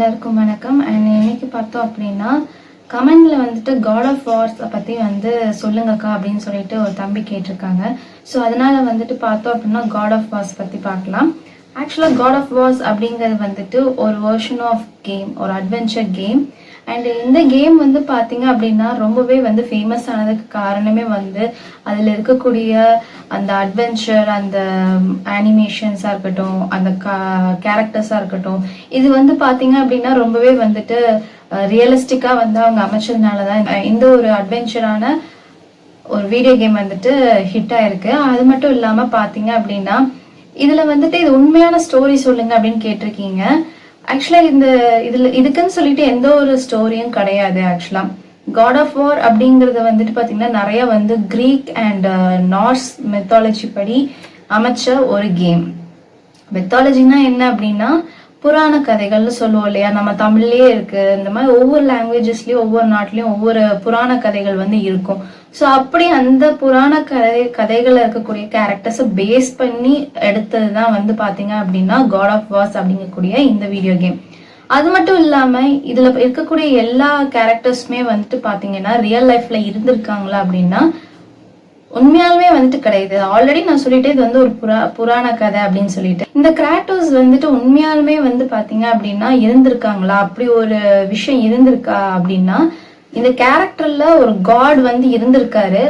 எல்லாருக்கும் வணக்கம். அண்ட் இன்னைக்கு பார்த்தோம் அப்படின்னா கமெண்ட்ல வந்துட்டு காட் ஆஃப் வார்ஸ் பத்தி வந்து சொல்லுங்கக்கா அப்படின்னு சொல்லிட்டு ஒரு தம்பி கேட்டிருக்காங்க. ஸோ அதனால வந்துட்டு பார்த்தோம் அப்படின்னா காட் ஆஃப் வார்ஸ் பத்தி பார்க்கலாம். ஆக்சுவலாக காட் ஆஃப் வார்ஸ் அப்படிங்கிறது வந்துட்டு ஒரு வெர்ஷன் ஆஃப் கேம், ஒரு அட்வென்ச்சர் கேம். அண்ட் இந்த கேம் வந்து பார்த்தீங்க அப்படின்னா ரொம்பவே வந்து ஃபேமஸ் ஆனதுக்கு காரணமே வந்து அதில் இருக்கக்கூடிய அந்த அட்வென்ச்சர், அந்த அனிமேஷன்ஸாக இருக்கட்டும், அந்த கேரக்டர்ஸாக இருக்கட்டும், இது வந்து பார்த்தீங்க அப்படின்னா ரொம்பவே வந்துட்டு ரியலிஸ்டிக்காக வந்து அவங்க அமைச்சதுனால தான் இந்த ஒரு அட்வென்ச்சரான ஒரு வீடியோ கேம் வந்துட்டு ஹிட் ஆயிருக்கு. அது மட்டும் இல்லாமல் பார்த்தீங்க அப்படின்னா இதில் வந்துட்டு இது உண்மையான ஸ்டோரி சொல்லுங்க அப்படின்னு கேட்டிருக்கீங்க. ஆக்சுவலா இதுக்குன்னு சொல்லிட்டு எந்த ஒரு ஸ்டோரியும் கிடையாது. ஆக்சுவலா காட் ஆஃப் வார் அப்படிங்கறது வந்துட்டு பாத்தீங்கன்னா நிறைய வந்து கிரீக் அண்ட் நார்ஸ் மெத்தாலஜி படி அமைச்ச ஒரு கேம். மெத்தாலஜினா என்ன அப்படின்னா புராண கதைகள்னு சொல்லுவோம் இல்லையா, நம்ம தமிழ்லயே இருக்கு. இந்த மாதிரி ஒவ்வொரு லாங்குவேஜஸ்லயும் ஒவ்வொரு நாட்டிலயும் ஒவ்வொரு புராண கதைகள் வந்து இருக்கும். ஸோ அப்படி அந்த புராண கதைகள்ல இருக்கக்கூடிய கேரக்டர்ஸை பேஸ் பண்ணி எடுத்ததுதான் வந்து பாத்தீங்க அப்படின்னா காட் ஆஃப் வார்ஸ் அப்படிங்கக்கூடிய இந்த வீடியோ கேம். அது மட்டும் இல்லாம இதுல இருக்கக்கூடிய எல்லா கேரக்டர்ஸுமே வந்துட்டு பாத்தீங்கன்னா ரியல் லைஃப்ல இருந்திருக்காங்களா அப்படின்னா உண்மையாலுமே வந்துட்டு கிடையாது. ஆல்ரெடி நான் சொல்லிட்டே இது வந்து ஒரு புராண கதை அப்படின்னு சொல்லிட்டு. இந்த கிராட்டோஸ் வந்துட்டு உண்மையாலுமே வந்து பாத்தீங்க அப்படின்னா இருந்திருக்காங்களா, அப்படி ஒரு விஷயம் இருந்திருக்கா அப்படின்னா இந்த கேரக்டர்ல ஒரு காட் வந்து இருந்திருக்காரு.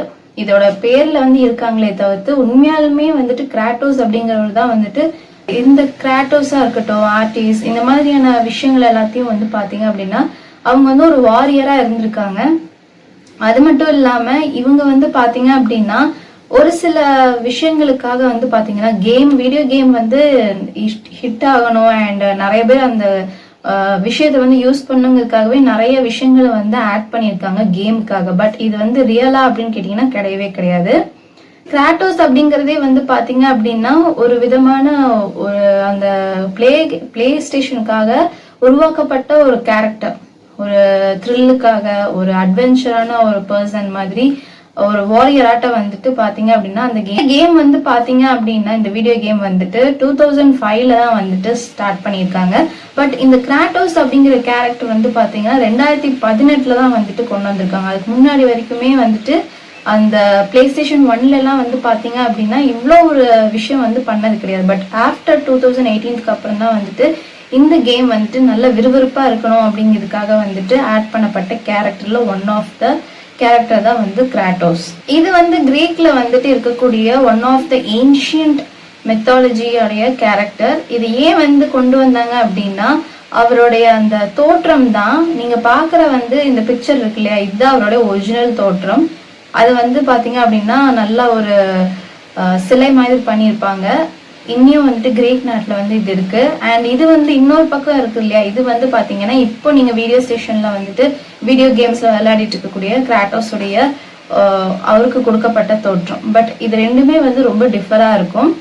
இதோட பேர்ல வந்து இருக்காங்களே தவிர்த்து உண்மையாலுமே வந்துட்டு கிராட்டோஸ் அப்படிங்கிறவர் தான் வந்துட்டு இந்த கிராட்டோஸா இருக்கட்டும், ஆர்டிஸ்ட், இந்த மாதிரியான விஷயங்கள் எல்லாத்தையும் வந்து பாத்தீங்க அப்படின்னா அவங்க வந்து ஒரு வாரியரா இருந்திருக்காங்க. அது மட்டும் இல்லாம இவங்க வந்து பாத்தீங்க அப்படின்னா ஒரு சில விஷயங்களுக்காக வந்து பாத்தீங்கன்னா வீடியோ கேம் வந்து ஹிட் ஆகணும் அண்ட் நிறைய பேர் அந்த விஷயத்த வந்து யூஸ் பண்ணுங்கிறதுக்காகவே நிறைய விஷயங்களை வந்து ஆட் பண்ணியிருக்காங்க கேமுக்காக. பட் இது வந்து ரியலா அப்படின்னு கேட்டீங்கன்னா கிடையவே கிடையாது. கிராட்டோஸ் அப்படிங்கறதே வந்து பாத்தீங்க அப்படின்னா ஒரு விதமான ஒரு அந்த பிளே ஸ்டேஷனுக்காக உருவாக்கப்பட்ட ஒரு கேரக்டர், ஒரு த்ரில்லுக்காக, ஒரு அட்வென்ச்சரான ஒரு பர்சன் மாதிரி ஒரு வாரியராட்ட வந்துட்டு பாத்தீங்க அப்படின்னா அந்த கேம் வந்து பாத்தீங்க அப்படின்னா இந்த வீடியோ கேம் வந்துட்டு 2005ல தான் வந்துட்டு ஸ்டார்ட் பண்ணியிருக்காங்க. பட் இந்த கிராட்டோஸ் அப்படிங்கிற கேரக்டர் வந்து பாத்தீங்கன்னா 2018ல தான் வந்துட்டு கொண்டு வந்திருக்காங்க. அதுக்கு முன்னாடி வரைக்குமே வந்துட்டு அந்த பிளே ஸ்டேஷன் 1ல எல்லாம் வந்து பாத்தீங்க அப்படின்னா இவ்வளோ ஒரு விஷயம் வந்து பண்ணது கிடையாது. பட் ஆஃப்டர் 2018க்கு அப்புறம் தான் வந்துட்டு இந்த கேம் வந்துட்டு நல்ல விறுவிறுப்பா இருக்கணும் அப்படிங்கிறதுக்காக வந்துட்டு ஆட் பண்ணப்பட்ட கேரக்டர்ல ஒன் ஆஃப் த கேரக்டர் தான் வந்து கிராட்டோஸ். இது வந்து கிரீக்ல வந்துட்டு இருக்கக்கூடிய ஒன் ஆஃப் த ஏன்ஷியன்ட் மெத்தாலஜியோடைய கேரக்டர். இது ஏன் வந்து கொண்டு வந்தாங்க அப்படின்னா அவருடைய அந்த தோற்றம் தான் நீங்க பாக்குற வந்து இந்த பிக்சர் இருக்கு இல்லையா, இதுதான் அவருடைய ஒரிஜினல் தோற்றம். அது வந்து பாத்தீங்க அப்படின்னா நல்லா ஒரு சிலை மாதிரி பண்ணியிருப்பாங்க. இன்னும் வந்துட்டு கிரேக் நாட்டில் வந்து இது இருக்கு. அண்ட் இது வந்து இன்னொரு பக்கம் இருக்கு இல்லையா, இது வந்து பாத்தீங்கன்னா இப்போ நீங்க வீடியோ ஸ்டேஷன்ல வந்துட்டு வீடியோ கேம்ஸ்ல விளையாடிட்டு இருக்கக்கூடிய கிராட்டோஸுடைய அவருக்கு கொடுக்கப்பட்ட தோற்றம். பட் இது ரெண்டுமே வந்து ரொம்ப டிஃபரா இருக்கும்.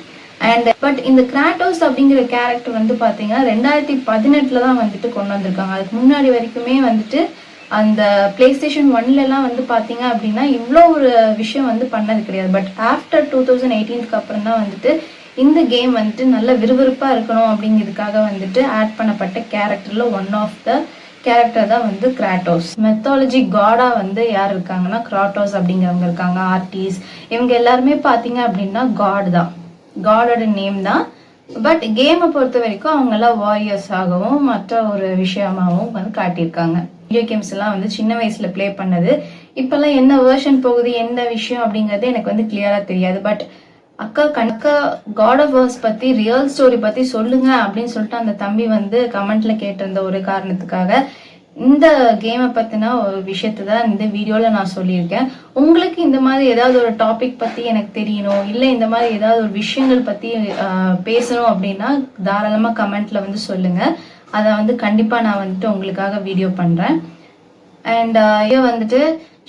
அண்ட் பட் இந்த கிராட்டோஸ் அப்படிங்கிற கேரக்டர் வந்து பாத்தீங்கன்னா 2018ல தான் வந்துட்டு கொண்டு வந்திருக்காங்க. அதுக்கு முன்னாடி வரைக்குமே வந்துட்டு அந்த பிளே ஸ்டேஷன் 1ல எல்லாம் வந்து பாத்தீங்க அப்படின்னா இவ்வளோ ஒரு விஷயம் வந்து பண்ணது கிடையாது. பட் ஆஃப்டர் 2018க்கு அப்புறம் தான் வந்துட்டு இந்த கேம் வந்துட்டு நல்ல விறுவிறுப்பா இருக்கணும் அப்படிங்கிறதுக்காக வந்துட்டு ஆட் பண்ணப்பட்ட கேரக்டர்ல ஒன் ஆஃப் த கேரக்டர் தான் வந்து கிராட்டோஸ். மெத்தாலஜி காடா வந்து யார் இருக்காங்கன்னா கிராட்டோஸ் அப்படிங்கிறவங்க இருக்காங்க. ஆர்டிஸ்ட், இவங்க எல்லாருமே பாத்தீங்க அப்படின்னா காட் தான், காடோட நேம் தான். பட் கேமை பொறுத்த வரைக்கும் அவங்க எல்லாம் வாரியர்ஸ் ஆகவும் மற்ற ஒரு விஷயமாகவும் வந்து காட்டியிருக்காங்க. வீடியோ கேம்ஸ் எல்லாம் வந்து சின்ன வயசுல பிளே பண்ணது, இப்பெல்லாம் என்ன வெர்ஷன் போகுது என்ன விஷயம் அப்படிங்கறது எனக்கு வந்து கிளியரா தெரியாது. பட் அக்கா காட் ஆஃப் வார்ஸ் பத்தி ரியல் ஸ்டோரி பத்தி சொல்லுங்க அப்படின்னு சொல்லிட்டு அந்த தம்பி வந்து கமெண்ட்ல கேட்டிருந்த ஒரு காரணத்துக்காக இந்த கேமை பத்தின ஒரு விஷயத்தை தான் இந்த வீடியோல நான் சொல்லியிருக்கேன். உங்களுக்கு இந்த மாதிரி ஏதாவது ஒரு டாபிக் பத்தி எனக்கு தெரியணும், இல்ல இந்த மாதிரி ஏதாவது ஒரு விஷயங்கள் பத்தி பேசணும் அப்படின்னா தாராளமா கமெண்ட்ல வந்து சொல்லுங்க. அதை வந்து கண்டிப்பா நான் வந்துட்டு உங்களுக்காக வீடியோ பண்றேன். அண்ட் இது வந்துட்டு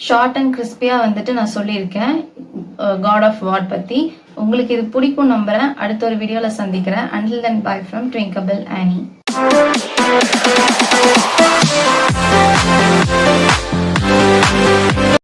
ஷார்ட் அண்ட் கிறிஸ்பியா வந்துட்டு நான் சொல்லியிருக்கேன் காட் ஆஃப் வார் பத்தி. உங்களுக்கு இது பிடிக்கும் நம்புறேன். அடுத்த ஒரு வீடியோல சந்திக்கிறேன். Until then, bye from Twinkable Annie.